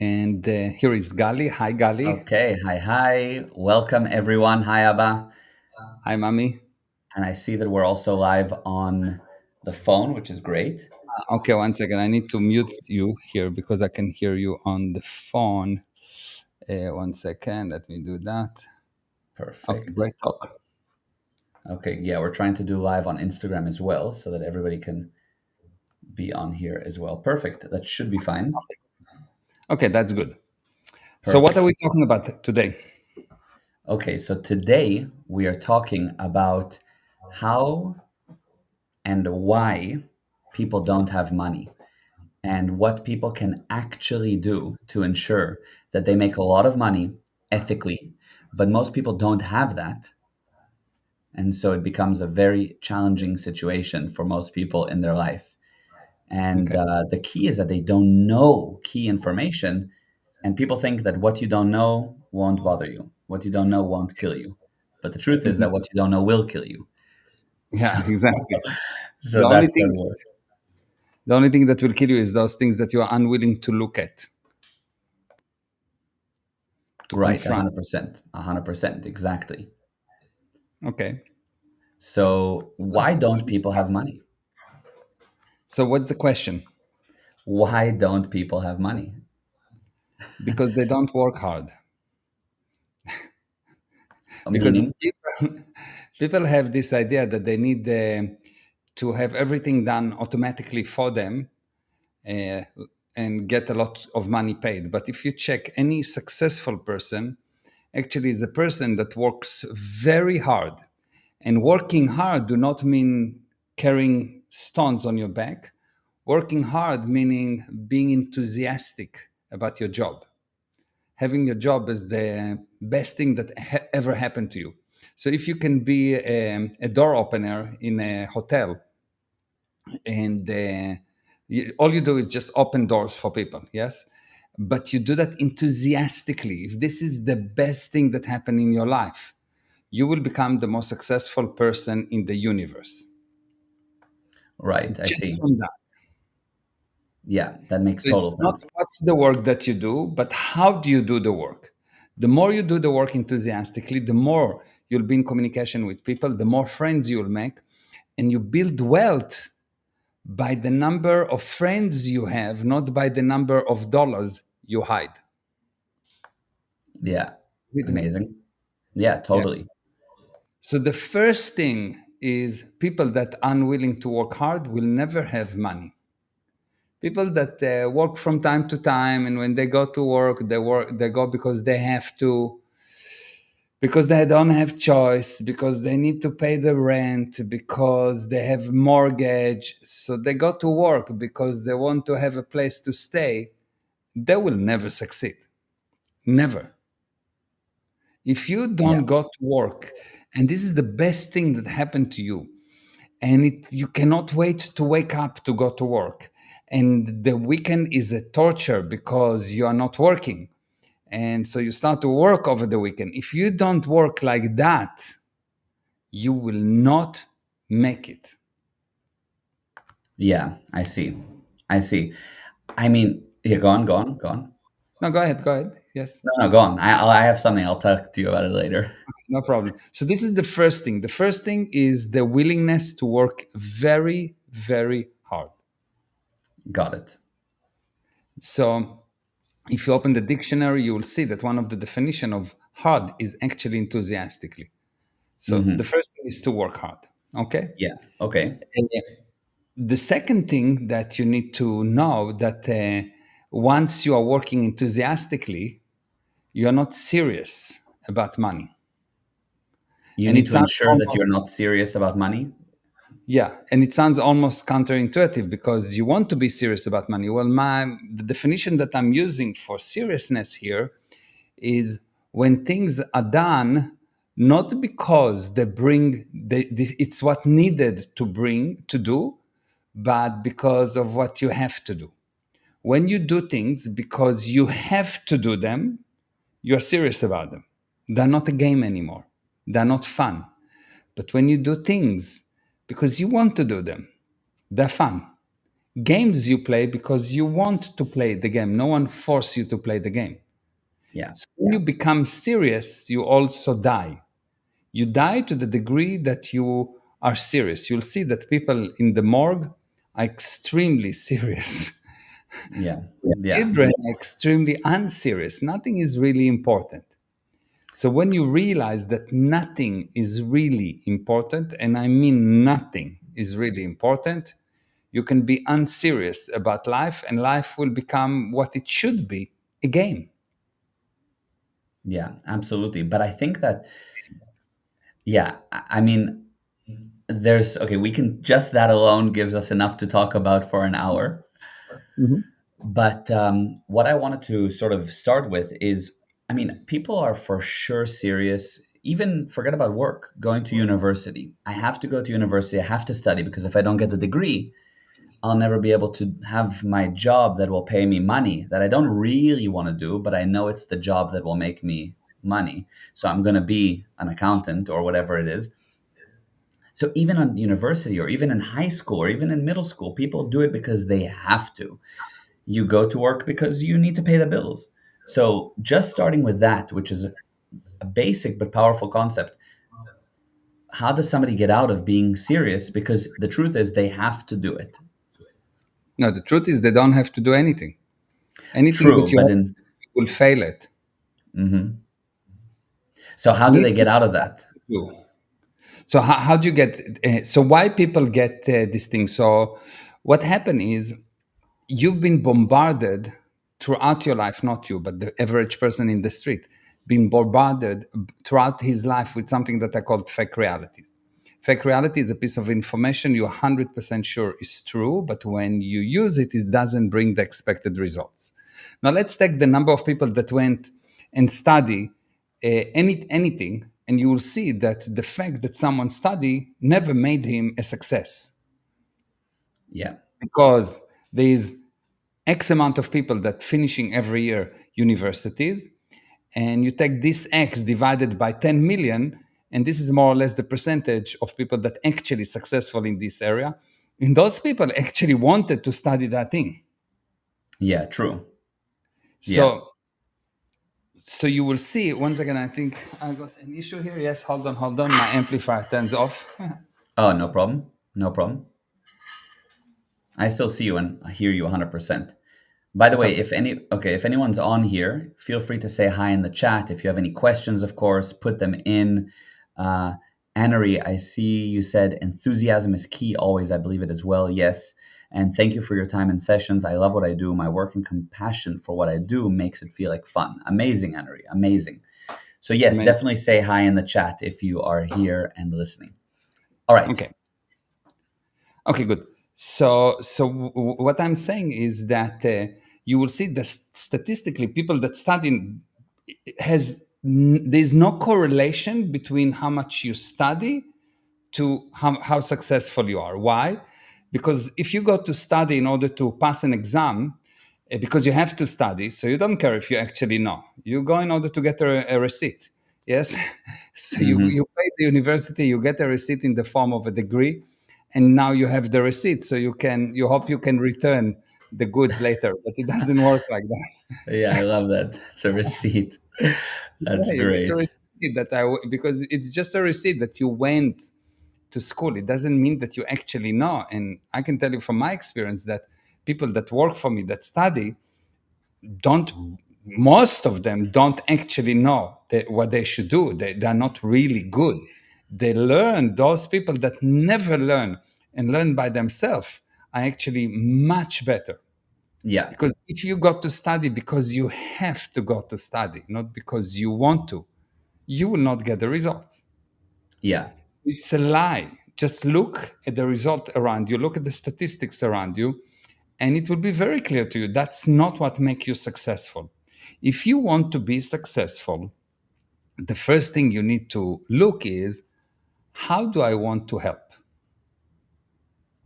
And here is Gali. Hi, Gali. Okay, hi. Welcome everyone. Hi, Abba. Hi, Mami. And I see that we're also live on the phone, which is great. Okay, one second. I need to mute you here because I can hear you on the phone. One second. Let me do that. Okay, Perfect. great talk. Okay, yeah, we're trying to do live on Instagram as well so that everybody can be on here as well. Perfect. That should be fine. Okay, that's good. So, what are Perfect. we talking about today? Okay, so today we are talking about how and why people don't have money and what people can actually do to ensure that they make a lot of money ethically, but most people don't have that. And so it becomes a very challenging situation for most people in their life. And Okay. the key is that they don't know key information, and people think that what you don't know won't bother you, what you don't know won't kill you. But the truth is Mhm. that what you don't know will kill you. Yeah, So, exactly. so The only that's what thing, we're the only thing that will kill you is those things that you are unwilling to look at, to right. confront. 100%. 100%. Exactly. Okay. So why don't people have money? So, what's the question? Why don't people have money? Because they don't work hard. Because Meaning, people have this idea that they need to have everything done automatically for them uh, and get a lot of money paid. But if you check any successful person, actually is a person that works very hard. And working hard do not mean carrying stones on your back. Working hard meaning being enthusiastic about your job, having a job is the best thing that ever happened to you. So if you can be a door opener in a hotel and all you do is just open doors for people, yes, but you do that enthusiastically, if this is the best thing that happened in your life, you will become the most successful person in the universe right, I just see. from that. Yeah, that makes So it's total not sense. what's the work that you do, but how do you do the work? The more you do the work enthusiastically, the more you'll be in communication with people, the more friends you'll make, and you build wealth by the number of friends you have, not by the number of dollars you hide. Yeah, With me? amazing. Yeah, Yeah. totally. So the first thing is people that unwilling to work hard will never have money. People that work from time to time, and when they go to work, they go because they have to, because they don't have choice, because they need to pay the rent, because they have mortgage, so they go to work because they want to have a place to stay. They will never succeed. Never. If you Yeah, don't go to work, and this is the best thing that happened to you, and you cannot wait to wake up to go to work, and the weekend is a torture because you are not working, and so you start to work over the weekend. If you don't work like that, you will not make it. yeah, I see. I see. I mean, yeah, go on. No, go ahead, go ahead. Yes, No, go on. I have something. I'll talk to you about it later. no problem. So this is the first thing. The first thing is the willingness to work very, very hard. Got it. So if you open the dictionary, you will see that one of the definition of hard is actually enthusiastically. So the Hmm. first thing is to work hard. Okay. Yeah. Okay. And the second thing that you need to know that once you are working enthusiastically, you are not serious about money. You And need it to sounds ensure that you're almost, not serious about money. yeah, and it sounds almost counterintuitive because you want to be serious about money. Well, the definition that I'm using for seriousness here is when things are done not because it's what needed to bring to do, but because of what you have to do. When you do things because you have to do them, you're serious about them. They're not a game anymore. They're not fun. But when you do things because you want to do them, they're fun. Games you play because you want to play the game. No one force you to play the game. Yeah. So when you become serious, you also die. You die to the degree that you are serious. You'll see that people in the morgue are extremely serious. Yeah. Yeah. Children are extremely unserious. Nothing is really important. So when you realize that nothing is really important, and I mean nothing is really important, you can be unserious about life, and life will become what it should be, a game. Yeah, absolutely. But I think that, yeah, I mean, there's, okay, we can, just that alone gives us enough to talk about for an hour. Mhm. But what I wanted to sort of start with is, I mean, people are for sure serious, even forget about work, going to university. I have to go to university, I have to study, because if I don't get the degree, I'll never be able to have my job that will pay me money that I don't really want to do, but I know it's the job that will make me money. So I'm going to be an accountant or whatever it is. So even on university or even in high school or even in middle school, people do it because they have to. You go to work because you need to pay the bills. So just starting with that, which is a basic but powerful concept, how does somebody get out of being serious? Because the truth is they have to do it. No, the truth is they don't have to do anything. Anything that True, you but have then, will fail it. mhm. So how do they get Anything out of that? you do. So how do you get? So why people get this thing? So what happened is you've been bombarded throughout your life, not you, but the average person in the street, been bombarded throughout his life with something that I call fake reality. Fake reality is a piece of information you're 100% sure is true, but when you use it, it doesn't bring the expected results. Now, let's take the number of people that went and study anything, and you will see that the fact that someone study never made him a success Yeah. because there is X amount of people that finishing every year universities, and you take this X divided by 10 million, and this is more or less the percentage of people that actually successful in this area. And those people actually wanted to study that thing. Yeah, true. Yeah. So so you will see once again, I think I got an issue here. Yes, hold on. My amplifier turns off. Oh, no problem. No problem. I still see you and I hear you 100%. By the It's way, okay. if anyone's on here, feel free to say hi in the chat. If you have any questions, of course, put them in. Uh, Annery, I see you said enthusiasm is key always. I believe it as well. Yes. And thank you for your time and sessions. I love what I do. My work and compassion for what I do makes it feel like fun. Amazing, Annery. Amazing. So yes, Amazing. definitely say hi in the chat if you are here and listening. All right. Okay. Okay, good. So what I'm saying is that you will see that statistically, people that study there's no correlation between how much you study to how successful you are. Why? Because if you go to study in order to pass an exam, because you have to study, so you don't care if you actually know. You go in order to get a receipt. Yes, so you Hmm. pay the university, you get a receipt in the form of a degree, and now you have the receipt, so you hope you can return the goods later, but it doesn't work like that. Yeah, I love that. It's a receipt. That's Yeah, you get a great. receipt because it's just a receipt that you went to school. It doesn't mean that you actually know. And I can tell you from my experience that people that work for me that study don't, most of them don't actually know what they should do. They're not really good. They learn, those people that never learn and learn by themselves are actually much better. Yeah. Because if you got to study because you have to go to study, not because you want to, you will not get the results. Yeah. It's a lie. Just look at the result around you, look at the statistics around you, and it will be very clear to you that's not what makes you successful. If you want to be successful, the first thing you need to look is how do I want to help?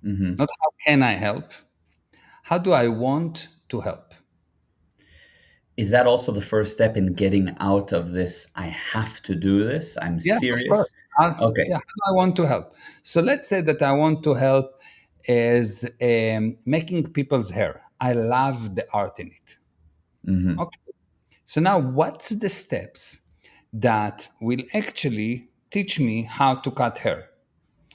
Hmm. Not how can I help? How do I want to help? Is that also the first step in getting out of this? I have to do this. I'm Yeah, of serious. course. Okay. Yeah, how do I want to help? So let's say that I want to help. is making people's hair. I love the art in it. Hmm. Okay. So now, what's the steps that will actually teach me how to cut hair?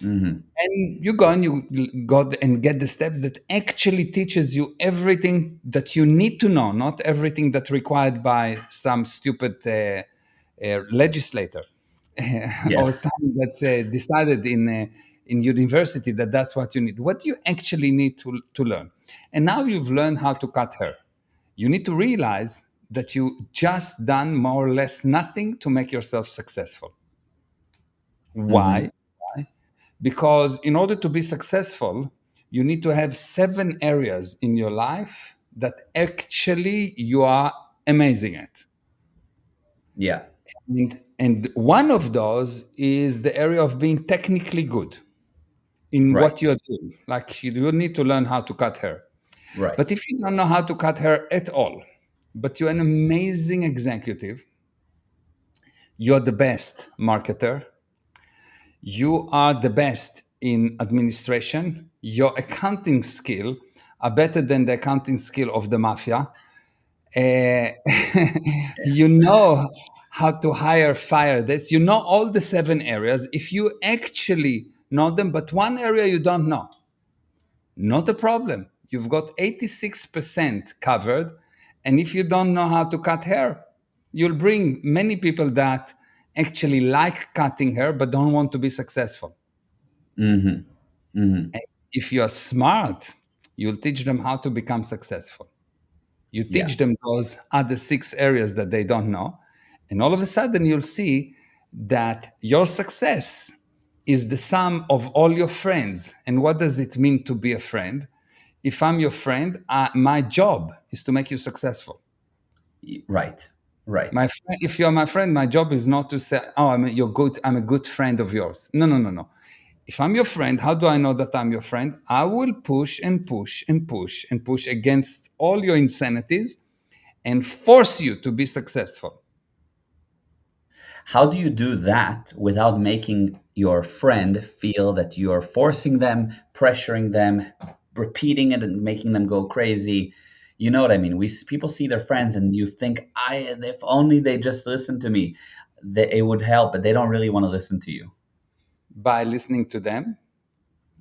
Hmm. And you go and you go and get the steps that actually teaches you everything that you need to know, not everything that's required by some stupid legislator Yeah. or someone that's decided in university that that's what you need. What you actually need to learn. And now you've learned how to cut hair. You need to realize that you just done more or less nothing to make yourself successful. Hmm. Why? Because in order to be successful, you need to have 7 areas in your life that actually you are amazing at. Yeah. And one of those is the area of being technically good in Right. what you're doing. Like you need to learn how to cut hair. Right. But if you don't know how to cut hair at all, but you're an amazing executive, you're the best marketer, you are the best in administration, your accounting skill are better than the accounting skill of the mafia. Uh, you know how to hire, fire this. You know all the 7 areas. If you actually know them, but one area you don't know, not a problem. You've got 86% covered. And if you don't know how to cut hair, you'll bring many people that actually like cutting hair but don't want to be successful. Hmm. Hmm. And if you're smart, you'll teach them how to become successful. You Yeah. teach them those other 6 areas that they don't know. And all of a sudden, you'll see that your success is the sum of all your friends. And what does it mean to be a friend? If I'm your friend, my job is to make you successful. Right. Right. If you're my friend, my job is not to say, "Oh, you're good. I'm a good friend of yours." No, no, no, no. If I'm your friend, how do I know that I'm your friend? I will push and push and push and push against all your insanities and force you to be successful. How do you do that without making your friend feel that you're forcing them, pressuring them, repeating it and making them go crazy? You know what I mean? People see their friends and you think, I if only they just listened to me, it would help, but they don't really want to listen to you. By listening to them,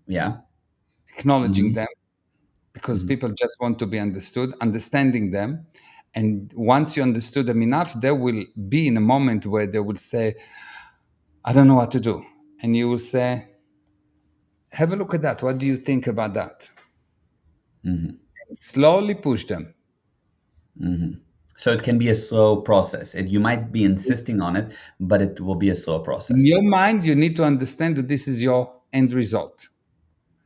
Yeah. acknowledging Hmm. them, because Hmm. people just want to be understood, understanding them. And once you understood them enough, there will be in a moment where they will say, I don't know what to do. And you will say, have a look at that. What do you think about that? Hmm. And slowly push them. Hmm. So it can be a slow process. You might be insisting on it, but it will be a slow In process. your mind, you need to understand that this is your end result.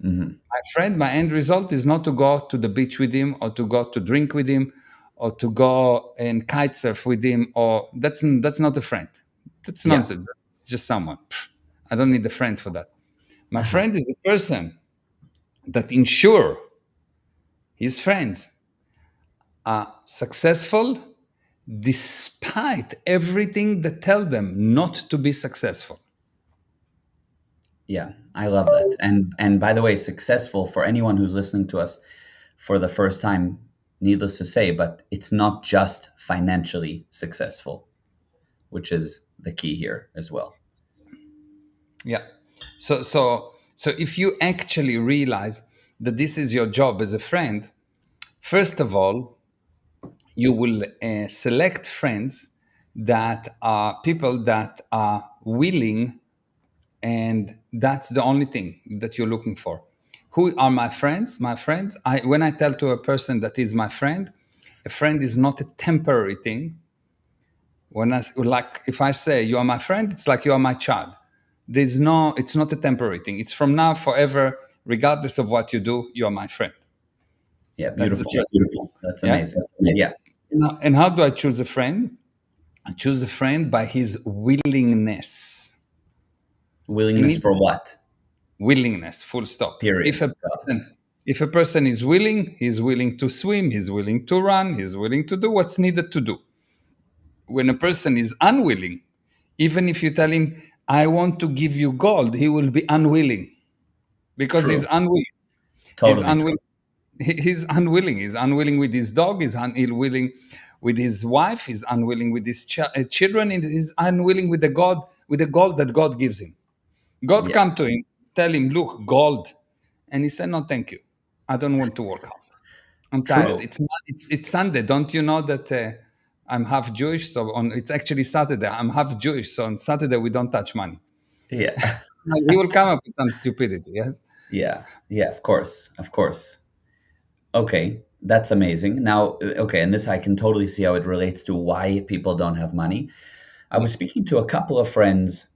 Hmm. My friend, my end result is not to go to the beach with him or to go to drink with him or to go and kite surf with him, or that's not a friend. That's Yeah. nonsense. That's just someone. I don't need a friend for that. My Uh-huh. friend is a person that ensure his friends are successful despite everything that tell them not to be successful. Yeah, I love that. And by the way, successful for anyone who's listening to us for the first time, needless to say, but it's not just financially successful, which is the key here as well. Yeah. So if you actually realize that this is your job as a friend, first of all, you will select friends that are people that are willing, and that's the only thing that you're looking for. Who are my friends? My friends, when I tell to a person that is my friend, a friend is not a temporary thing. When I like, if I say you are my friend, it's like you are my child. It's not a temporary thing. It's from now forever, regardless of what you do, you are my friend. Yeah, That's the beautiful. first thing. That's Yeah. amazing. Yeah. And how do I choose a friend? I choose a friend by his willingness. He Willingness needs for what? willingness, full stop. Period. Got it. If a person is willing, he's willing to swim, he's willing to run, he's willing to do what's needed to do. When a person is unwilling, even if you tell him, I want to give you gold, he will be unwilling because he's True. unwilling. He's Totally true. unwilling. He's unwilling. He's unwilling with his dog. He's unwilling with his wife. He's unwilling with his children. And he's unwilling with the gold that God gives him. God Yeah, come to him, tell him, look, gold, and he said, no, thank you. I don't want to work hard. I'm tired. true. It's Sunday. Don't you know that I'm half Jewish? So on it's actually Saturday. I'm half Jewish. So on Saturday we don't touch money. Yeah. He will come up with some stupidity. Yes. Yeah. Yeah, of course. Of course. Okay, that's amazing. Now, okay, and this I can totally see how it relates to why people don't have money. I was speaking to a couple of friends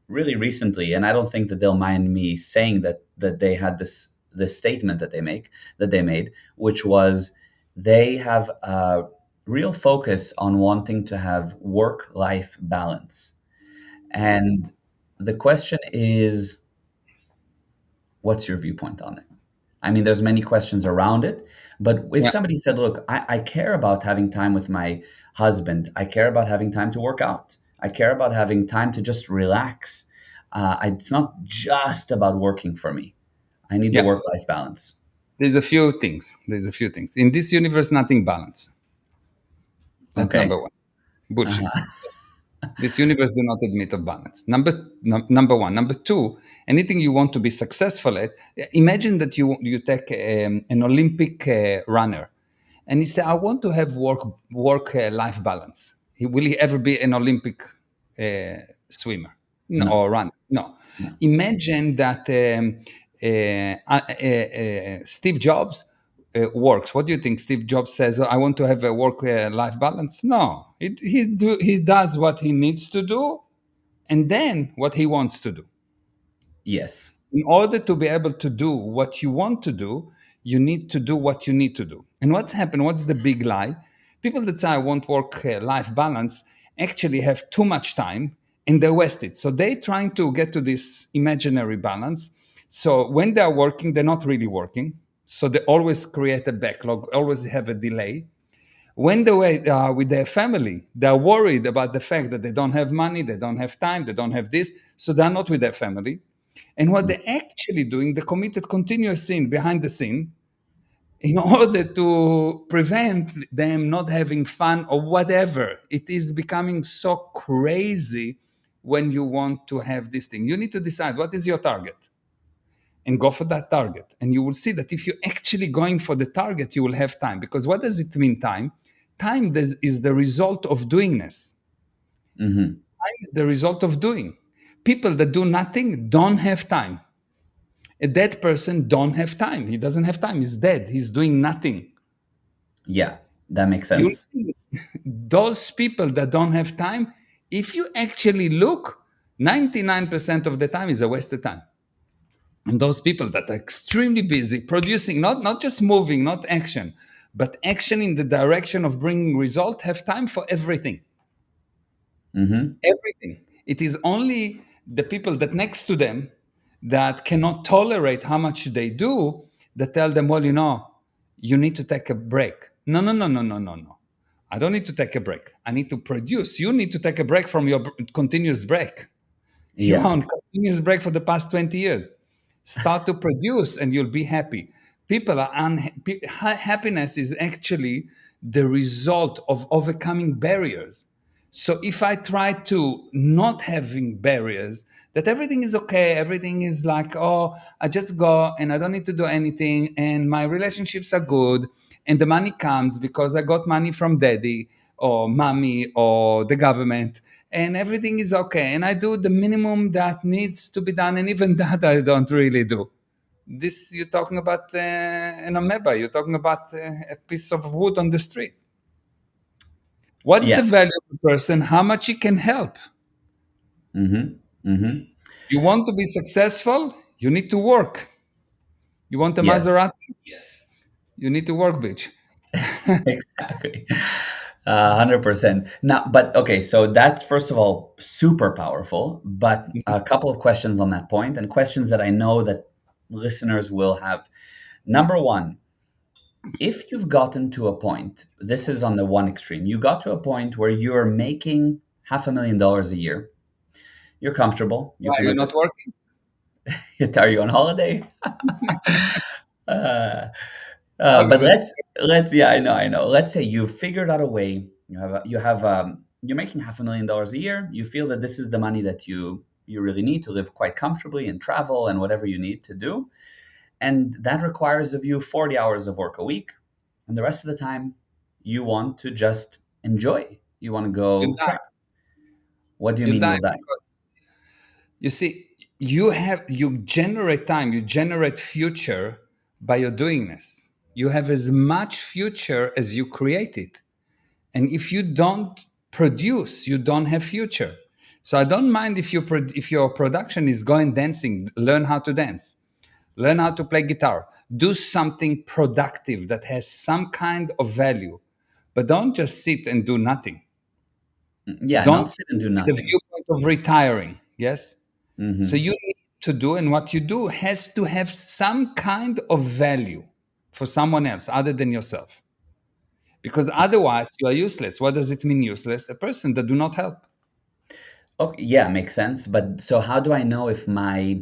really recently, and I don't think that they'll mind me saying that they had this statement that they made, which was they have a real focus on wanting to have work-life balance. And the question is, what's your viewpoint on it? I mean, there's many questions around it, but if Yeah. somebody said, "Look, I care about having time with my husband. I care about having time to work out. I care about having time to just relax. It's not just about working for me. I need the Yeah. work-life balance." There's a few things. There's a few things. In this universe, nothing balanced. That's Okay. number one. Bullshit. Uh-huh. Yes. This universe do not admit of balance. Number one. Number two, anything you want to be successful at, imagine that you take an Olympic runner, and he say, "I want to have work life balance." Will he ever be an Olympic swimmer? No, No, or runner? No. no. Imagine that Steve Jobs works. What do you think? Steve Jobs says, "I want to have a work-life balance." No, he does what he needs to do, and then what he wants to do. Yes. In order to be able to do what you want to do, you need to do what you need to do. And what's happened? What's the big lie? People that say I want work-life balance actually have too much time and they waste it. So they're trying to get to this imaginary balance. So when they're working, they're not really working. So they always create a backlog, always have a delay. When they are with their family, they're worried about the fact that they don't have money, they don't have time, they don't have this. So they're not with their family. And what they're actually doing, they committed continuous sin behind the scene in order to prevent them not having fun or whatever. It is becoming so crazy when you want to have this thing. You need to decide what is your target and go for that target. And you will see that if you're actually going for the target, you will have time. Because what does it mean, time? Time is the result of doingness. Hmm. Time is the result of doing. People that do nothing don't have time. A dead person don't have time. He doesn't have time. He's dead. He's doing nothing. Yeah, that makes You sense. those people that don't have time, if you actually look, 99% of the time is a wasted time. And those people that are extremely busy producing, not just moving, not action, but action in the direction of bringing result, have time for everything. Hmm. Everything. It is only the people that next to them that cannot tolerate how much they do that tell them, well, you need to take a break. No, no, no, no, no, no, no. I don't need to take a break. I need to produce. You need to take a break from your continuous break. You're Yeah. on continuous break for the past 20 years. Start to produce and you'll be happy. People are happiness is actually the result of overcoming barriers. So if I try to not having barriers, that everything is okay, everything is like, oh, I just go and I don't need to do anything, and my relationships are good, and the money comes because I got money from daddy or mommy or the government, and everything is okay, and I do the minimum that needs to be done, and even that I don't really do. This you're talking about an amoeba. You're talking about a piece of wood on the street. What's Yeah. the value of a person? How much he can help? Hmm. Hmm. You want to be successful? You need to work. You want a Yes. Maserati? You need to work, bitch. Exactly. 100%. Now, but okay, so that's first of all super powerful, but a couple of questions on that point and questions that I know that listeners will have. Number one, if you've gotten to a point, this is on the one extreme, you got to a point where you're making $500,000 a year, you're comfortable, you Why can you're live not it. working? Are you on holiday? uh, Okay, but but let's yeah, I know. Let's say you figured out a way. You're making $500,000 a year. You feel that this is the money that you really need to live quite comfortably and travel and whatever you need to do, and that requires of you 40 hours of work a week, and the rest of the time you want to just enjoy. You want to you go die. travel. What do you You mean die you'll die? because you see, you generate time, you generate future by your doingness. You have as much future as you create it. And if you don't produce, you don't have future. So I don't mind if your production is going dancing, learn how to dance, learn how to play guitar, do something productive that has some kind of value, but don't just sit and do nothing. Yeah, Don't not sit and do with the nothing. viewpoint of retiring. Yes. So Hmm. you need to do, and what you do has to have some kind of value for someone else other than yourself. Because otherwise you are useless. What does it mean useless? A person that do not help. Okay, yeah, makes sense. But so how do I know if my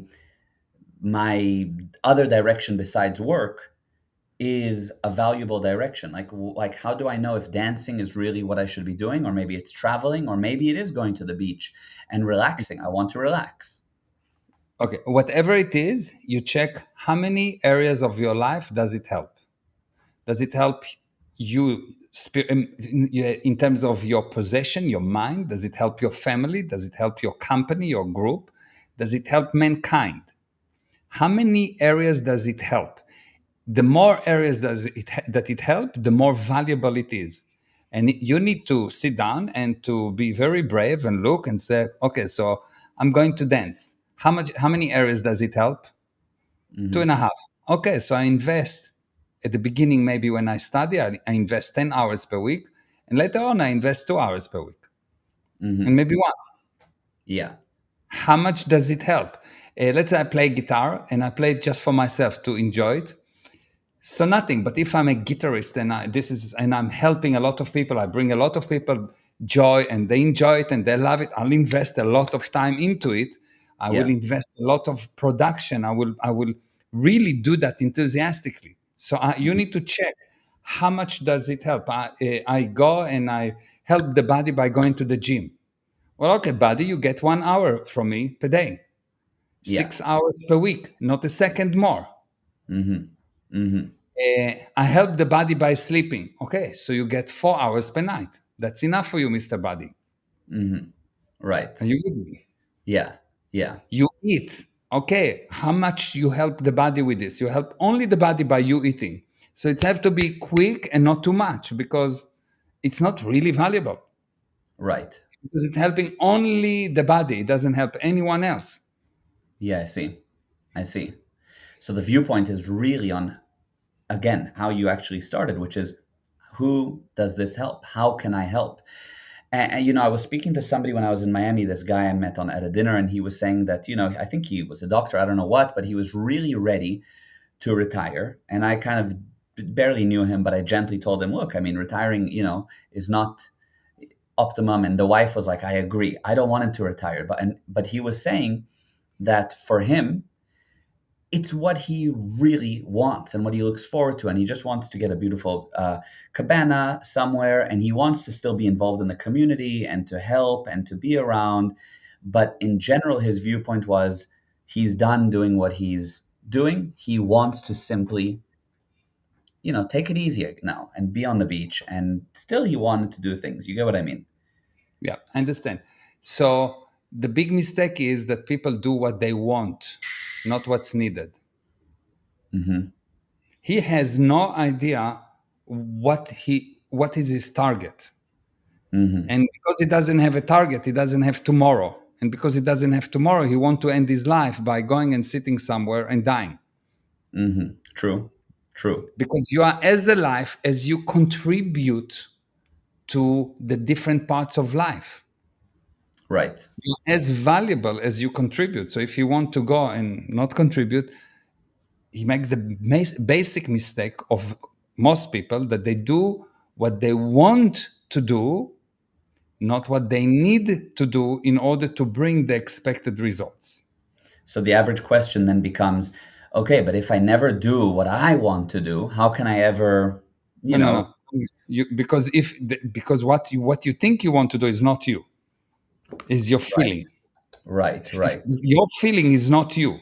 other direction besides work is a valuable direction? Like how do I know if dancing is really what I should be doing, or maybe it's traveling, or maybe it is going to the beach and relaxing. I want to relax. Okay, whatever it is, you check how many areas of your life does it help. Does it help you in terms of your possession, your mind? Does it help your family? Does it help your company, your group? Does it help mankind? How many areas does it help? The more areas that it help, the more valuable it is. And you need to sit down and to be very brave and look and say, okay, so I'm going to dance. How many areas does it help? Two Hmm. and a half. Okay, so I invest at the beginning, maybe when I study, I invest 10 hours per week. And later on, I invest 2 hours per week and Hmm. maybe one. Yeah. How much does it help? Let's say I play guitar and I play it just for myself to enjoy it. So nothing. But if I'm a guitarist and I'm helping a lot of people, I bring a lot of people joy and they enjoy it and they love it. I'll invest a lot of time into it. I will Yeah. invest a lot of production. I will really do that enthusiastically. So you Mhm. need to check how much does it help. I go and I help the body by going to the gym. Well, okay, buddy, you get 1 hour from me per day, Yeah. 6 hours per week, not a second more. Hmm. Hmm. I help the body by sleeping. Okay, so you get 4 hours per night. That's enough for you, Mr. Body. Hmm. Right. Are you with me? Yeah. Yeah. You eat. Okay, how much you help the body with this? You help only the body by you eating. So it's have to be quick and not too much because it's not really valuable Right. because it's helping only the body. It doesn't help anyone else. Yeah, I see. I see. So the viewpoint is really on, again, how you actually started, which is, who does this help? How can I help? And I was speaking to somebody when I was in Miami, this guy I met on at a dinner, and he was saying that, I think he was a doctor, I don't know what, but he was really ready to retire. And I kind of barely knew him, but I gently told him, look, I mean, retiring, is not optimum. And the wife was like, I agree. I don't want him to retire. But he was saying that for him, it's what he really wants and what he looks forward to. And he just wants to get a beautiful cabana somewhere. And he wants to still be involved in the community and to help and to be around. But in general, his viewpoint was he's done doing what he's doing. He wants to simply, take it easy now and be on the beach. And still, he wanted to do things. You get what I mean? Yeah, I understand. So the big mistake is that people do what they want, not what's needed. Hmm. He has no idea what is his target. Hmm. And because he doesn't have a target, he doesn't have tomorrow. And because he doesn't have tomorrow, he want to end his life by going and sitting somewhere and dying. Hmm. True. True. Because you are as alive as you contribute to the different parts of life. Right. You're as valuable as you contribute. So if you want to go and not contribute, you make the basic mistake of most people that they do what they want to do, not what they need to do in order to bring the expected results. So the average question then becomes, okay, but if I never do what I want to do, how can I ever, you No, no, know, no. Because what you think you want to do is not you, is your right, feeling. right, right. Your feeling is not you.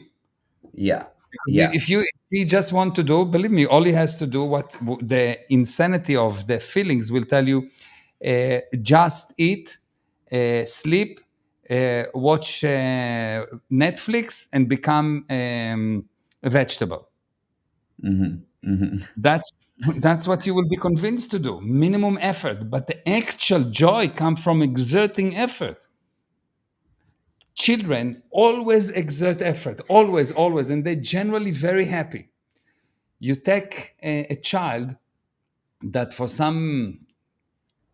Yeah, You- yeah. If you if he just want to do, believe me, all he has to do, what the insanity of the feelings will tell you, just eat, sleep, watch Netflix, and become a vegetable. Hmm. Hmm. That's that's what you will be convinced to do. Minimum effort, but the actual joy comes from exerting effort. Children always exert effort, always, always, and they're generally very happy. You take a child that for some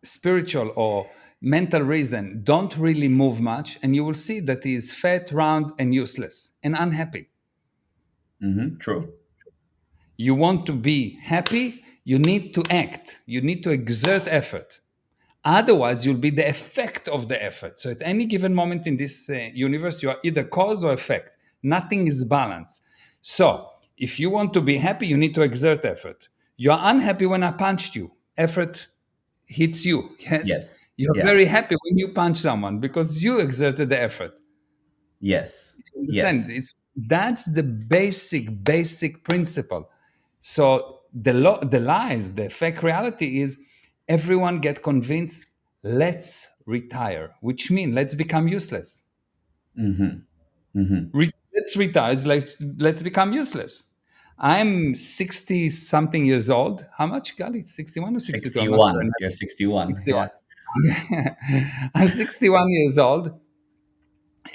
spiritual or mental reason don't really move much, and you will see that he is fat, round, and useless and unhappy. Hmm. True. You want to be happy, you need to act, you need to exert effort. Otherwise, you'll be the effect of the effort. So at any given moment in this universe, you are either cause or effect. Nothing is balanced. So if you want to be happy, you need to exert effort. You are unhappy when I punched you. Effort hits you. Yes. Yes. You're Yeah. very happy when you punch someone because you exerted the effort. Yes. You understand? Yes. That's the basic principle. So the lies, the fake reality is everyone get convinced. Let's retire, which means let's become useless. Hmm. Hmm. Let's retire. It's like let's become useless. I'm 60 something years old. How much, Gali? 61 or 62? I'm not sure. 61. You're 61. Yeah. 61. I'm 61 years old,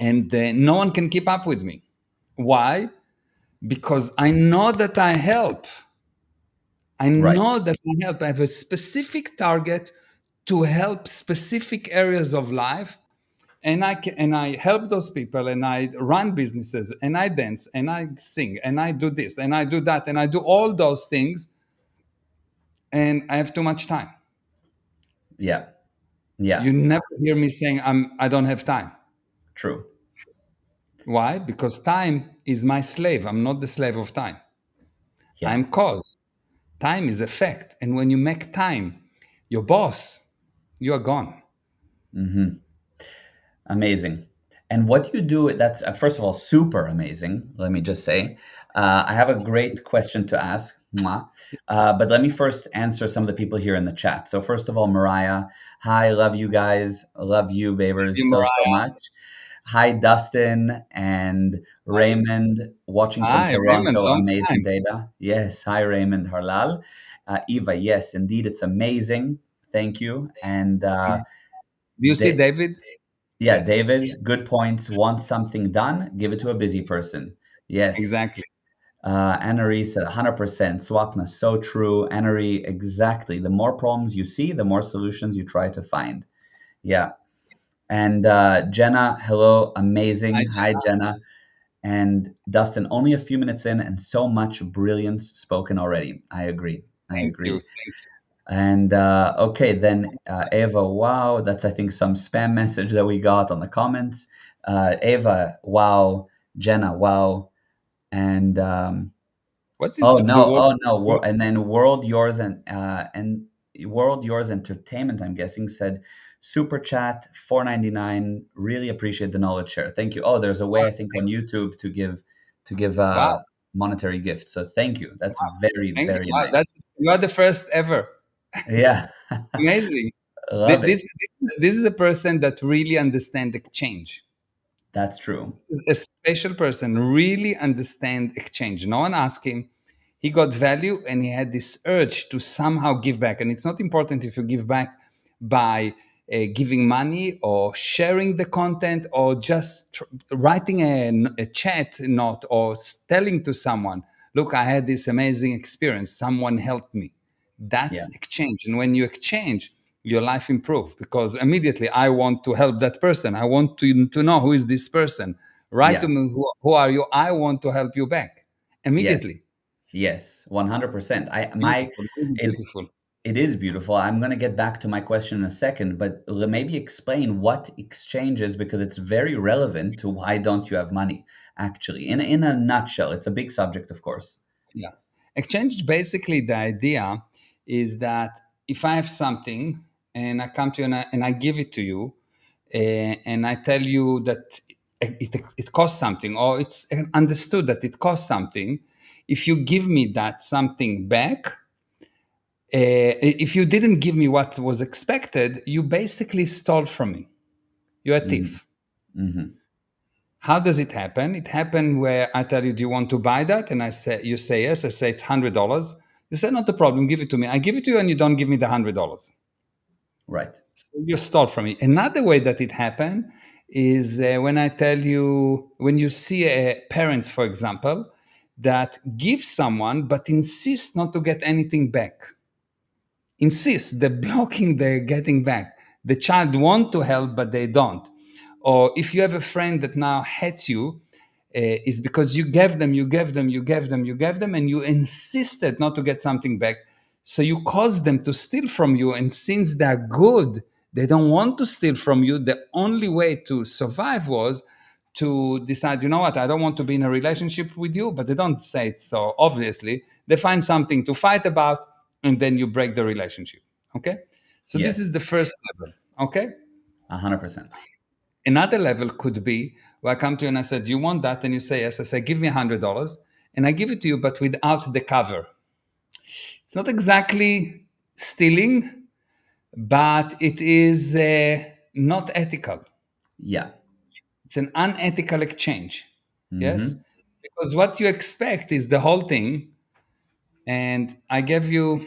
and no one can keep up with me. Why? Because I know that I help. I Right. know that I help. I have a specific target to help specific areas of life, and I help those people, and I run businesses, and I dance, and I sing, and I do this, and I do that, and I do all those things, and I have too much time. Yeah. Yeah. You never hear me saying I don't have time. True. Why? Because time is my slave. I'm not the slave of time. Yeah. I'm cause. Time is effect. And when you make time your boss, you are gone. Hmm. Amazing. And what you do, that's first of all super amazing, let me just say. I have a great question to ask. Mwah. But let me first answer some of the people here in the chat. So, first of all, Mariah, hi, love you guys. Love you, babers, You, so Mariah. much. Hi, Dustin and Raymond, watching from Hi, Raymond. Toronto. Long Amazing time. data. Yes. Hi, Raymond Harlal. Eva, yes, indeed, it's amazing. Thank you. And Do you see David? yeah, Yes, David, good points. Want something done? Give it to a busy person. Yes. exactly. Anari said 100%. Swapna, so true. Anari, exactly. The more problems you see, the more solutions you try to find. Yeah. And Jenna, hello. Hi, Amazing. Hi, Jenna. Jenna. And Dustin, only a few minutes in and so much brilliance spoken already. I agree. I Thank you. agree. Thank you. And okay, then Eva, wow, that's I think some spam message that we got on the comments. Eva, wow, Jenna, wow, and What's oh this? The no, word? oh no, and then World Yours and World Yours Entertainment, I'm guessing, said super chat 4.99. Really appreciate the knowledge share. Thank you. Oh, there's a way I think on YouTube to give Wow. monetary gifts. So thank you. That's very Thank you. very Wow. nice. You are the first ever. Yeah, Amazing. love it. This is a person that really understands exchange. That's true. A special person really understand exchange. No one asked him. He got value and he had this urge to somehow give back. And it's not important if you give back by giving money or sharing the content or just writing a chat note or telling to someone, look, I had this amazing experience. Someone helped me. Yeah. That's exchange. And when you exchange, your life improves because immediately I want to help that person. I want to know who is this person. Write to Yeah. me, who are you? I want to help you back Yes. immediately. Yes. 100%. I my Beautiful, really it beautiful. It is beautiful. I'm going to get back to my question in a second, but maybe explain what exchange is because it's very relevant to why don't you have money, actually. In a nutshell, it's a big subject, of course. Yeah. Exchange, basically, the idea is that if I have something and I come to you and I give it to you, and I tell you that it costs something, or it's understood that it costs something, if you give me that something back, if you didn't give me what was expected, you basically stole from me. You're a Mm-hmm. thief. Mm-hmm. How does it happen? It happened where I tell you, do you want to buy that? And you say yes. I say it's $100. You say, not a problem, give it to me. I give it to you and you don't give me the $100. Right. So you stole from me. Another way that it happened is when I tell you, when you see parents, for example, that give someone but insist not to get anything back. Insist, they're blocking the getting back. The child want to help, but they don't. Or if you have a friend that now hates you, is because you gave them, and you insisted not to get something back. So you caused them to steal from you. And since they're good, they don't want to steal from you. The only way to survive was to decide, you know what, I don't want to be in a relationship with you, but they don't say it so obviously. They find something to fight about, and then you break the relationship. Okay? So this is Yes. the first level. Okay? 100%. Another level could be where I come to you and I said, you want that? And you say yes. I say, give me $100. And I give it to you, but without the cover. It's not exactly stealing, but it is not ethical. Yeah. It's an unethical exchange. Yes? Mm-hmm. Because what you expect is the whole thing, and I gave you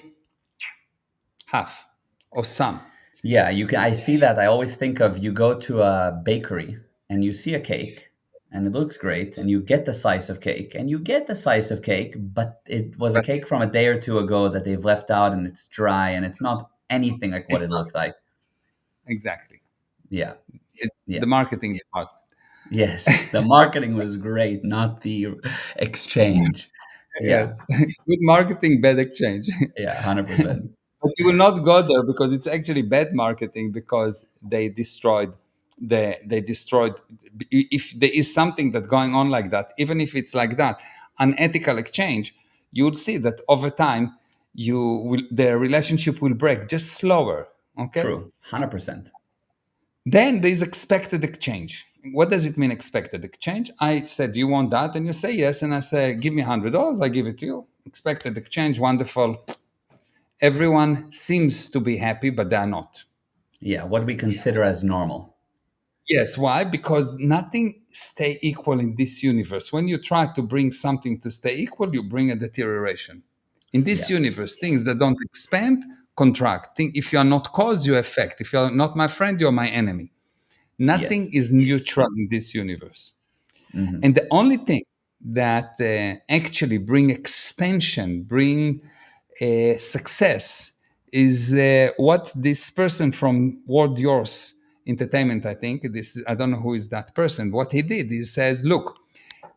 half or some. Yeah, you can. I see that. I always think of you go to a bakery and you see a cake and it looks great and you get the slice of cake and you get the slice of cake, but it was a But cake from a day or two ago that they've left out and it's dry and it's not anything like what it's it not looked like. exactly. Yeah, It's yeah, the marketing department. yes. The marketing was great, not the exchange. Yeah, Yes. Good marketing, bad exchange. yeah, 100%. But you will not go there because it's actually bad marketing because they destroyed. If there is something that going on like that, even if it's like that, unethical exchange, you will see that over time the relationship will break just slower. Okay. True, 100%. Then there is expected exchange. What does it mean, expected exchange? I said, "Do you want that?" And you say yes, and I say, "Give me $100. I give it to you." Expected exchange, wonderful. Everyone seems to be happy, but they are not. Yeah, what we consider as normal. Yes, why? Because nothing stay equal in this universe. When you try to bring something to stay equal, you bring a deterioration. In this Yes, universe, things that don't expand contract. If you are not cause, you effect. If you're not my friend, you're my enemy. Nothing yes. is neutral in this universe. Hmm. And the only thing that actually bring expansion, bring success is what this person from World Yours Entertainment, I think, this I don't know who is that person. What he did, he says, "Look,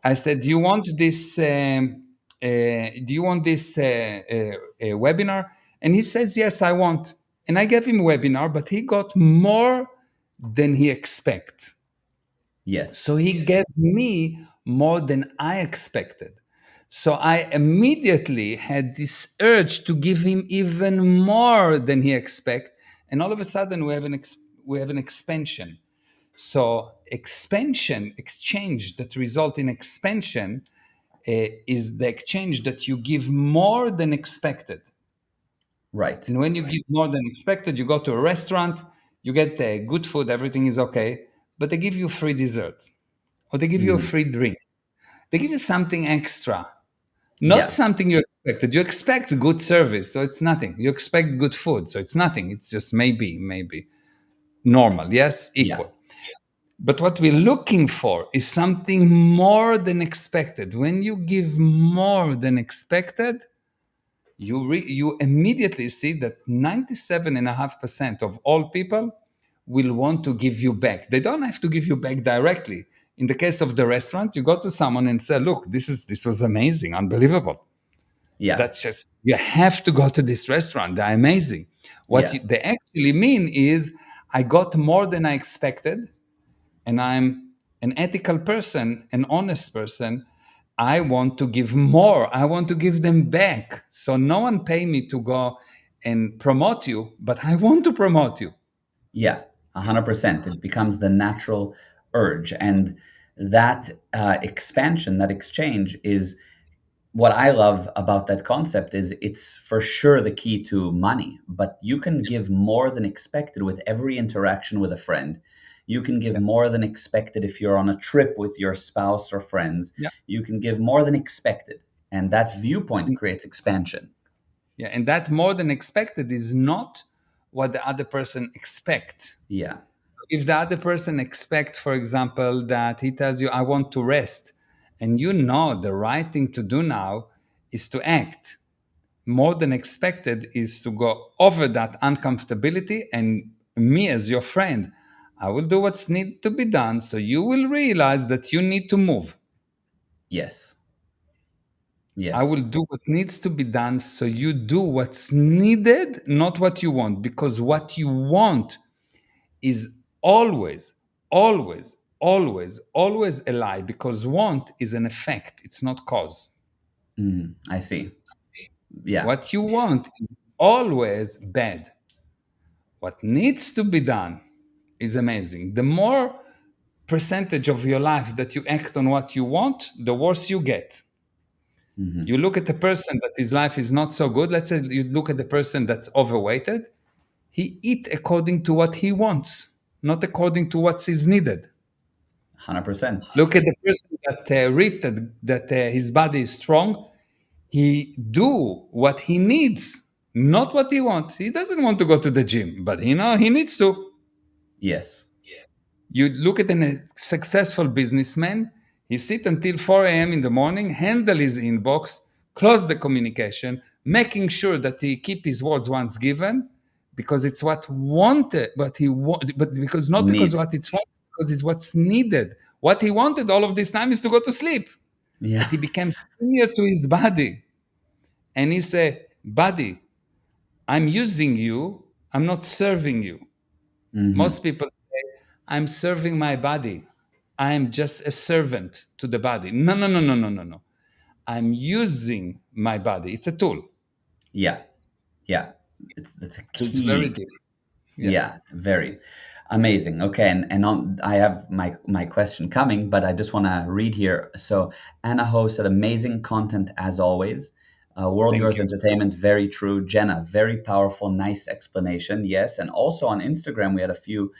I said, do you want this? Do you want this webinar?" And he says, "Yes, I want." And I gave him a webinar, but he got more than he expect. Yes. So he gave me more than I expected. So I immediately had this urge to give him even more than he expect, and all of a sudden we have an expansion. So expansion, exchange that result in expansion, is the exchange that you give more than expected. Right. And when you give more than expected, you go to a restaurant, you get good food, everything is okay, but they give you free dessert, or they give you a Hmm. free drink. They give you something extra, not Yeah. something you expected. You expect good service, so it's nothing. You expect good food, so it's nothing. It's just maybe normal, yes, Yeah. equal. But what we're looking for is something more than expected. When you give more than expected, you immediately see that 97.5% of all people will want to give you back. They don't have to give you back directly. In the case of the restaurant, you go to someone and say, "Look, this was amazing, unbelievable." Yeah. That's just, you have to go to this restaurant. They're amazing. Yeah. They actually mean is, I got more than I expected, and I'm an ethical person, an honest person. I want to give more. I want to give them back. So no one pay me to go and promote you, but I want to promote you. Yeah, 100%. It becomes the natural urge. And that expansion, that exchange is what I love about that concept is it's for sure the key to money, but you can give more than expected with every interaction with a friend. You can give Yeah. more than expected if you're on a trip with your spouse or friends. Yeah. You can give more than expected. And that viewpoint creates expansion. Yeah. And that more than expected is not what the other person expect. Yeah. If the other person expect, for example, that he tells you, I want to rest, and you know the right thing to do now is to act. More than expected is to go over that uncomfortability, and me as your friend, I will do what's need to be done, so you will realize that you need to move. Yes. I will Yes. do what needs to be done, so you do what's needed, not what you want, because what you want is always, always, always, always a lie, because want is an effect, it's not cause. I see. Yeah. What you want is always bad. What needs to be done is amazing. The more percentage of your life that you act on what you want, the worse you get. Hmm. You look at a person that his life is not so good. Let's say you look at the person that's overweighted. He eat according to what he wants, not according to what's is needed. 100%. Look at the person that ripped, that his body is strong. He do what he needs, not what he wants. He doesn't want to go to the gym, but he needs to. Yes. You look at a successful businessman, he sit until 4 a.m. in the morning, handle his inbox, close the communication, making sure that he keep his words once given, because it's what wanted, but but because not because Need. what it's wanted, because it's what's needed. What he wanted all of this time is to go to sleep, Yeah. but he became senior to his body, and he said, "Body, I'm using you. I'm not serving you." Hmm. Most people say, I'm serving my body. I'm just a servant to the body. No, no, no, no, no, no, no. I'm using my body. It's a tool. Yeah. Yeah. That's a So it's very key. deep. Yeah. Yeah, very amazing. Okay, and I have my question coming, but I just want to read here. So Anna Ho said, amazing content as always. World Thank Yours you. Entertainment, very true. Jenna, very powerful, nice explanation. Yes, and also on Instagram we had a few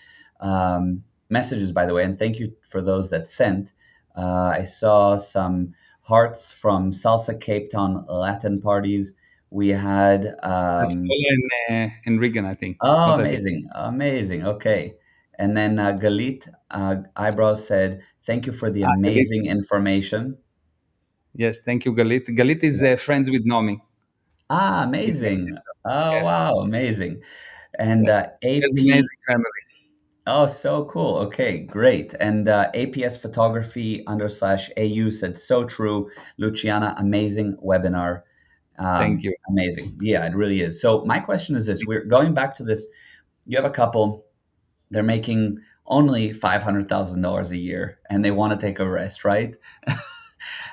messages, by the way, and thank you for those that sent. I saw some hearts from Salsa Cape Town Latin parties. We had That's Ola and Regan, I think. Oh, What I think. amazing. Amazing. Okay. And then Galit Eyebrows said, thank you for the Galit. amazing information. Yes, thank you, Galit. Galit is Yeah. Friends with Nomi. Ah, In amazing. Oh, Yes, wow. Amazing. And yes. She has an AP, amazing family. oh, so cool. Okay, great. And APS Photography / AU said, so true. Luciana, amazing webinar. Thank you. Amazing. Yeah, it really is. So my question is this. We're going back to this. You have a couple. They're making only $500,000 a year and they want to take a rest, right?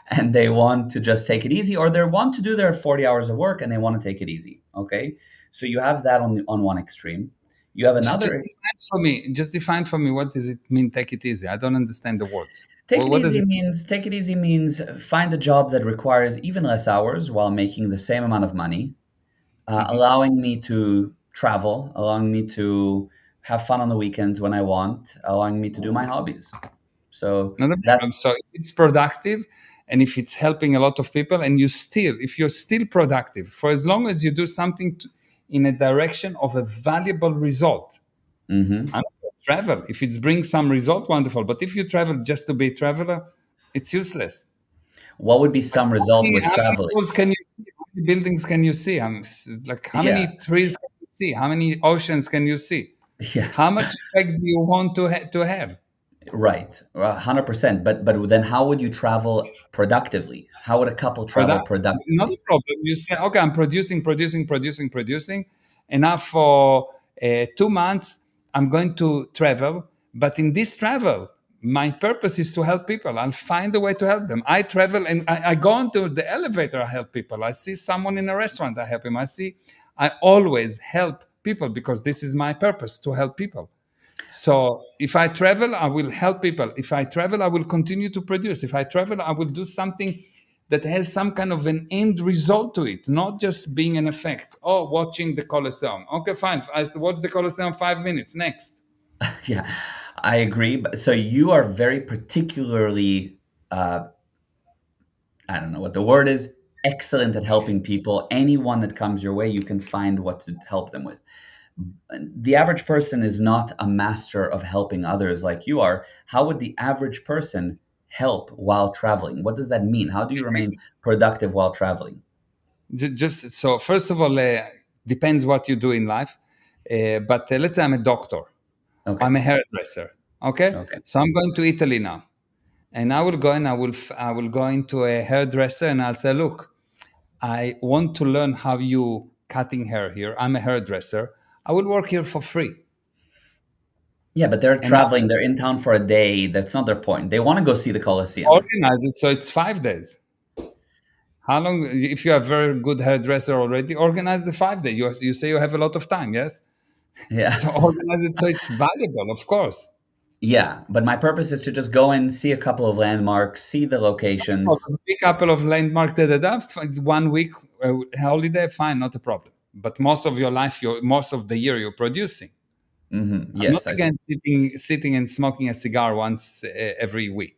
And they want to just take it easy, or they want to do their 40 hours of work and they want to take it easy. Okay. So you have that on one extreme. You have Just another. define for me. Just define for me, what does it mean? Take it easy. I don't understand the words. What does it? Take it easy means find a job that requires even less hours while making the same amount of money, Mhm. allowing me to travel, allowing me to have fun on the weekends when I want, allowing me to do my hobbies. So Not a that. problem. So if it's productive, and if it's helping a lot of people, and if you're still productive, for as long as you do something in a direction of a valuable result. Hmm. I'm not travel. If it brings some result, wonderful. But if you travel just to be a traveler, it's useless. What would be some result with How many traveling? walls can you see? How many buildings can you see? Like, how Yeah, many trees can you see? How many oceans can you see? yeah, How much effect do you want to have? Right, 100%. But then how would you travel productively? How would a couple travel Product, not productively? a problem. You say, okay, I'm producing, and now for 2 months I'm going to travel. But in this travel, my purpose is to help people. I'll find a way to help them. I travel and I go into the elevator. I help people. I see someone in a restaurant. I help him. I always help people because this is my purpose to help people. So if I travel, I will help people. If I travel, I will continue to produce. If I travel, I will do something that has some kind of an end result to it, not just being an effect. Oh, watching the Colosseum. Okay, fine. I watch the Colosseum 5 minutes. Next. Yeah, I agree. But so you are very particularly, uh, I don't know what the word is, excellent at helping people. Anyone that comes your way, you can find what to help them with. The average person is not a master of helping others like you are. How would the average person help while traveling? What does that mean? How do you remain productive while traveling? Just so, first of all, depends what you do in life. But let's say I'm a doctor. Okay. I'm a hairdresser. Okay, Okay. so I'm going to Italy now, and I will go and I will go into a hairdresser and I'll say, look, I want to learn how you cutting hair here. I'm a hairdresser. I will work here for free. Yeah, but they're And I traveling. They're in town for a day. That's not their point. They want to go see the Colosseum. organize it so it's 5 days. How long, if you are a very good hairdresser already, organize the 5 day. You say you have a lot of time, yes? Yeah. So organize it so it's valuable, of course. Yeah, but my purpose is to just go and see a couple of landmarks, see the locations. See a couple of landmark, 1 week holiday, fine, not a problem. But most of your life, most of the year, you're producing. I'm not Yes, I see. against sitting and smoking a cigar once every week.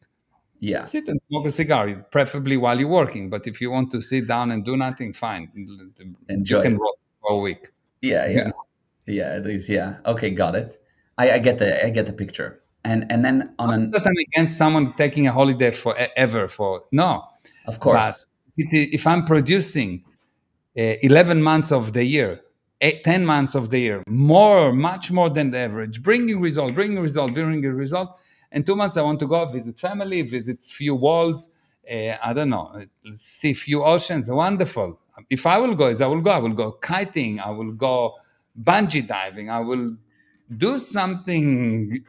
Yeah, Sit and smoke a cigar, preferably while you're working. But if you want to sit down and do nothing, fine. You enjoy can it. roll for a week. Yeah, You yeah, know? yeah. At least, yeah. Okay, got it. I get the picture. And then on Not an, that I'm against someone taking a holiday for ever. For no, of but course. if I'm producing 11 months of the year, 10 months of the year, much more than the average, bringing a result. And 2 months, I want to go visit family, visit few walls. I don't know, see few oceans. Wonderful. If I will go, I will go. I will go kiting. I will go bungee diving. I will do something,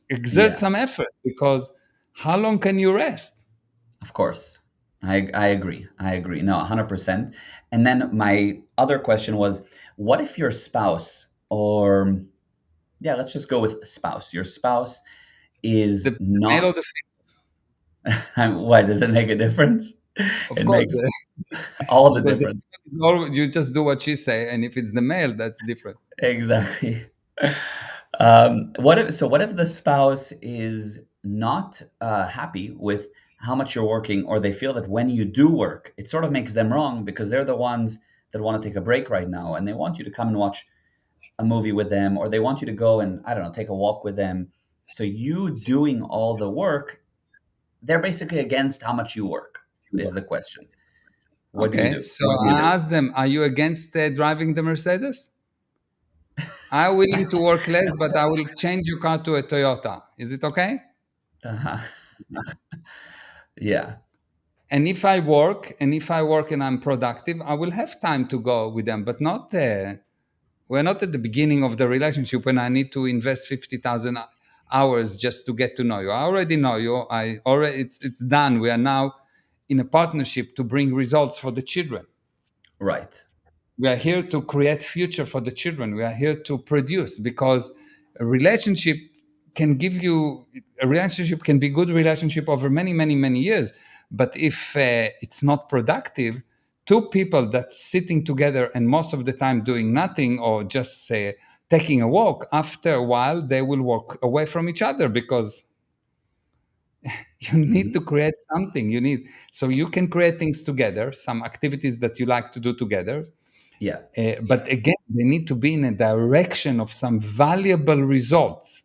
exert Yeah, some effort because how long can you rest? of course. I agree. I agree. No, 100%. And then my other question was, what if your spouse or yeah, let's just go with spouse. Your spouse is The male or not. the Why does it make a difference? Of It course, makes all the because difference. you just do what she say, and if it's the male, that's different. Exactly. What if the spouse is not happy with how much you're working, or they feel that when you do work, it sort of makes them wrong because they're the ones that want to take a break right now, and they want you to come and watch a movie with them, or they want you to go and, I don't know, take a walk with them. So you doing all the work, they're basically against how much you work, is the question. What do you Okay, do? so What do you I do? asked them, "Are you against driving the Mercedes?" I'm willing to work less, but I will change your car to a Toyota. Is it okay? Uh-huh. Yeah. And if I work and I'm productive, I will have time to go with them, but not we're not at the beginning of the relationship when I need to invest 50,000 hours just to get to know you. I already know you. I already it's done. We are now in a partnership to bring results for the children. Right. We are here to create future for the children. We are here to produce because a relationship a relationship can be good relationship over many years, but if it's not productive, two people that sitting together and most of the time doing nothing or just say taking a walk, after a while they will walk away from each other because you need Mhm. to create something. You need, so you can create things together, some activities that you like to do together. Yeah. But again, they need to be in a direction of some valuable results.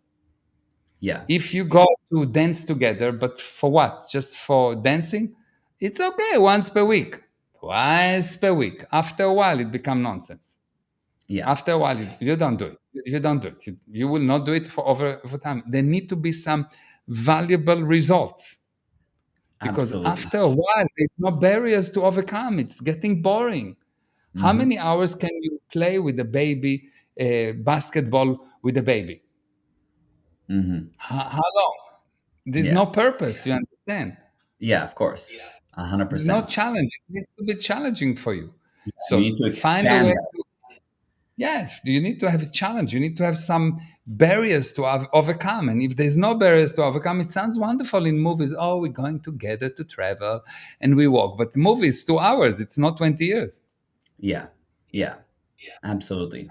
Yeah. If you go to dance together, but for what? Just for dancing? It's okay once per week, twice per week. After a while, it becomes nonsense. Yeah. After a while, you don't do it. You don't do it. You will not do it for over time. There need to be some valuable results. Because Absolutely. after a while, there's no barriers to overcome. It's getting boring. How Hmm. many hours can you play with a baby, basketball with a baby? Hmm. How long? There's Yeah. no purpose, you understand? Yeah, of course. There's no 100%. challenge. It needs to be challenging for you. You So need to find a expand way that. to, yes, you need to have a challenge. You need to have some barriers to overcome. And if there's no barriers to overcome, it sounds wonderful in movies. Oh, we're going together to travel and we walk. But the movie is 2 hours, it's not 20 years. Yeah. Yeah. Absolutely.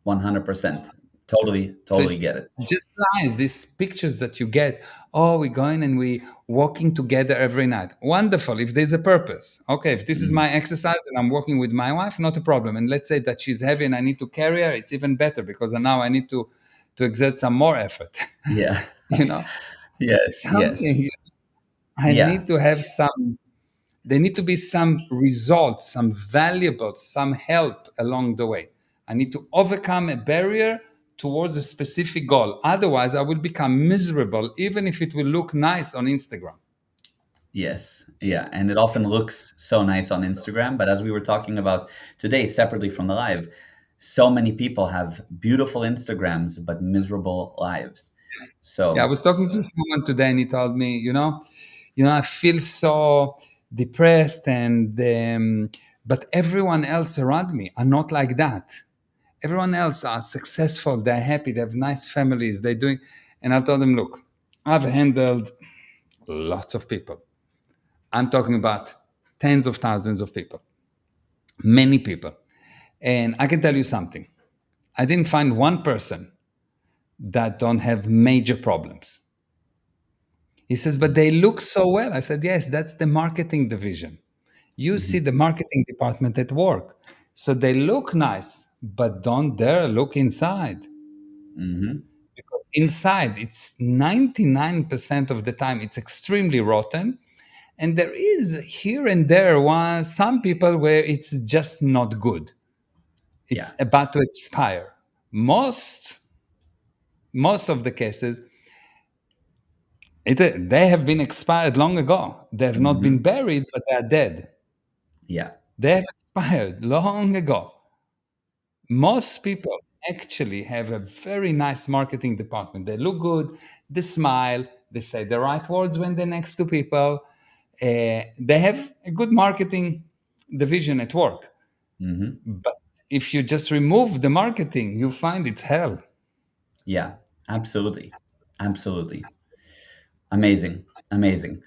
100%. Totally, So totally it's get it. just nice, these pictures that you get. Oh, we're going and we walking together every night. Wonderful. If there's a purpose. Okay, if this is Mhm. my exercise and I'm working with my wife, not a problem. And let's say that she's heavy and I need to carry her, it's even better because now I need to exert some more effort. Yeah. you know, Yes, yes. something I Yeah. need to have some there need to be some results, some valuables, some help along the way. I need to overcome a barrier towards a specific goal. Otherwise, I will become miserable, even if it will look nice on Instagram. Yes. Yeah. And it often looks so nice on Instagram, but as we were talking about today, separately from the live, so many people have beautiful Instagrams but miserable lives. Yeah, I So, was talking to someone today, and he told me, I feel so depressed, and but everyone else around me are not like that. Everyone else are successful, they're happy, they have nice families, they're doing. And I told them, look, I've handled lots of people. I'm talking about tens of thousands of people, many people. And I can tell you something. I didn't find one person that don't have major problems. He says, but they look so well. I said, yes, that's the marketing division. You see mhm. the marketing department at work. So they look nice, but don't dare look inside. Mhm. Because inside, it's 99% of the time, it's extremely rotten. And there is here and there some people where it's just not good. Yeah. It's about to expire. Most most of the cases, they have been expired long ago. They have not been Mhm. buried, but they are dead. Yeah. They have expired long ago. Most people actually have a very nice marketing department. They look good, they smile, they say the right words when they're next to people. They have a good marketing division at work. Mhm. But if you just remove the marketing, you find it's hell. Yeah. Absolutely. Absolutely. Amazing. Amazing.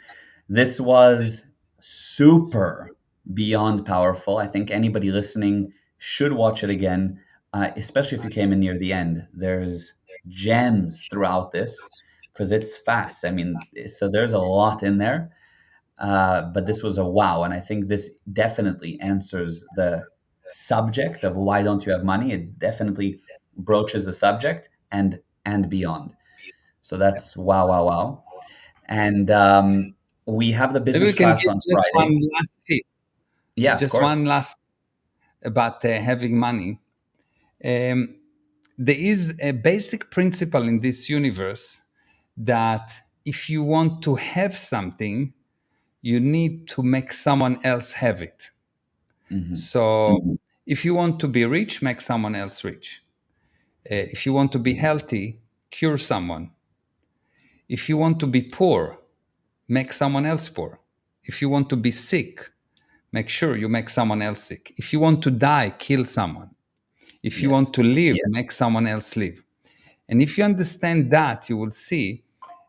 This was super beyond powerful. I think anybody listening should watch it again, especially if you came in near the end. There's gems throughout this because it's fast. I mean, so there's a lot in there, but this was a wow. And I think this definitely answers the subject of why don't you have money. It definitely broaches the subject and beyond. So Yeah. that's wow, wow, wow. And we have the Maybe business we can class give on just Friday. one last tip. Yeah, of Just one course. last about having money. Um, there is a basic principle in this universe that if you want to have something, you need to make someone else have it. Hmm. So if you want to be rich, make someone else rich. If you want to be healthy, cure someone. If you want to be poor, make someone else poor. If you want to be sick, make sure you make someone else sick. If you want to die, kill someone. If you want Yes. to live, make someone else live. And if you understand that, you will see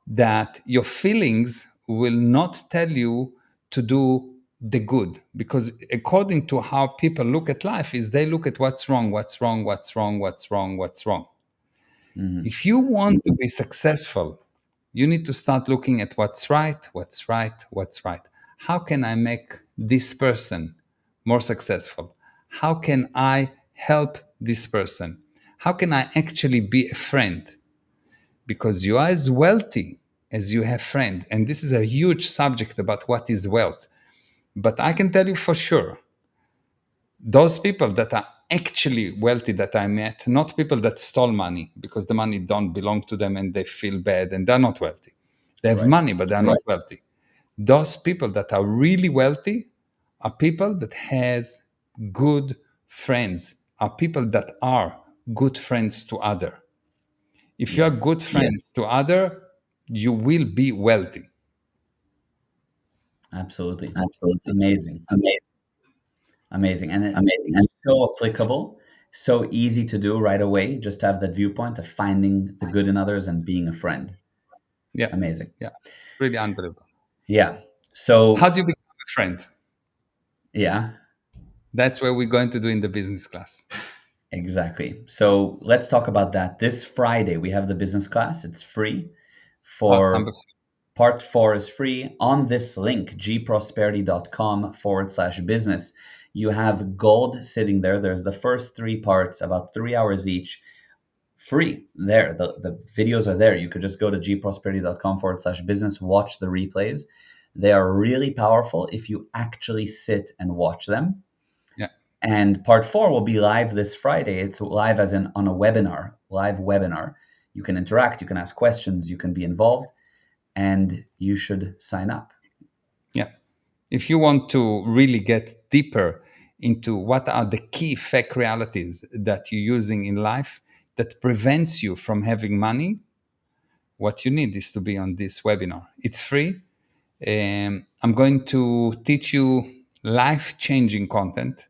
that your feelings will not tell you to do the good, because according to how people look at life is they look at what's wrong, what's wrong, what's wrong, what's wrong, what's wrong. Hmm. If you want to be successful, you need to start looking at what's right, what's right, what's right. How can I make this person more successful? How can I help this person? How can I actually be a friend? Because you are as wealthy as you have friend. And this is a huge subject about what is wealth. But I can tell you for sure, those people that are actually wealthy that I met, not people that stole money because the money don't belong to them and they feel bad and they're not wealthy. They have Right. money, but they're not wealthy. Those people that are really wealthy are people that has good friends, are people that are good friends to other. If you are Yes. good friends to other, you will be wealthy. Absolutely. Amazing. Amazing. And it's so applicable, so easy to do right away. Just have that viewpoint of finding the good in others and being a friend. Yeah, Amazing. yeah, really unbelievable. Yeah. How So, do you become a friend? yeah, That's what we're going to do in the business class. exactly. So let's talk about that. This Friday, we have the business class. It's free. Number For part 4 is free. On this link, gprosperity.com/business, you have gold sitting there. There's the first 3 parts, about 3 hours each, free there. The videos are there. You could just go to gprosperity.com/business, watch the replays. They are really powerful if you actually sit and watch them. yeah, And part 4 will be live this Friday. It's live as in on a webinar, live webinar. You can interact, you can ask questions, you can be involved, and you should sign up. yeah. If you want to really get deeper into what are the key fake realities that you're using in life that prevents you from having money, what you need is to be on this webinar. It's free. I'm going to teach you life-changing content,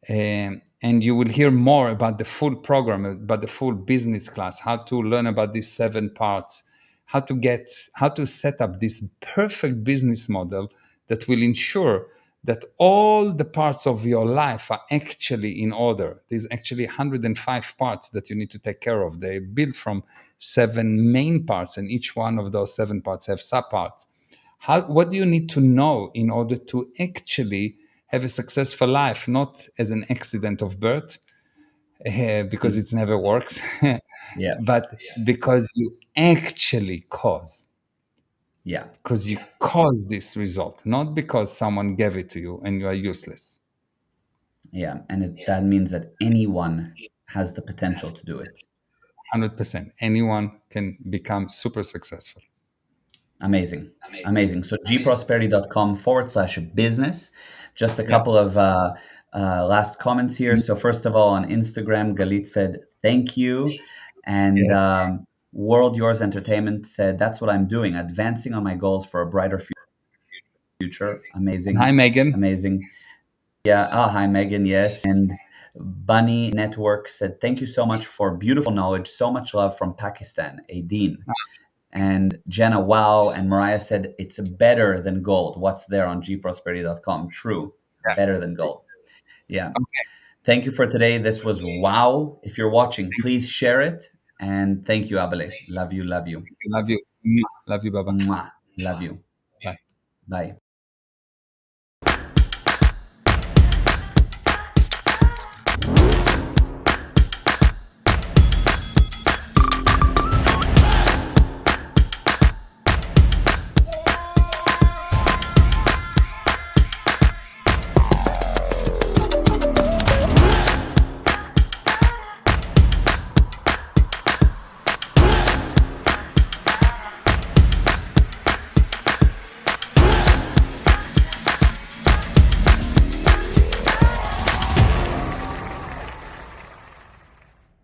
and you will hear more about the full program, about the full business class, how to learn about these 7 parts, how to set up this perfect business model that will ensure that all the parts of your life are actually in order. There's actually 105 parts that you need to take care of. They're built from 7 main parts, and each one of those 7 parts have subparts. What do you need to know in order to actually have a successful life, not as an accident of birth, because it never works, Yeah. but because you actually cause, Yeah. because you cause this result, not because someone gave it to you and you are useless. Yeah. And that means that anyone has the potential to do it. 100%. Anyone can become super successful. Amazing. Amazing. So gprosperity.com/business. Just a Yeah. couple of last comments here. So first of all, on Instagram, Galit said, thank you. And Yes. World Yours Entertainment said, that's what I'm doing, advancing on my goals for a brighter future. Amazing. Hi, Megan. Amazing. Yeah. Hi, Megan. Yes. And Bunny Network said, thank you so much for beautiful knowledge. So much love from Pakistan, Aideen. And Jenna, wow. And Mariah said, it's better than gold. What's there on gprosperity.com? True. Yeah. Better than gold. Yeah. Okay. Thank you for today. This was wow. If you're watching, please share it. And thank you, Abele. Love you. Love you. Love you. Love you, Baba. Mwah. Love you. Bye. Bye.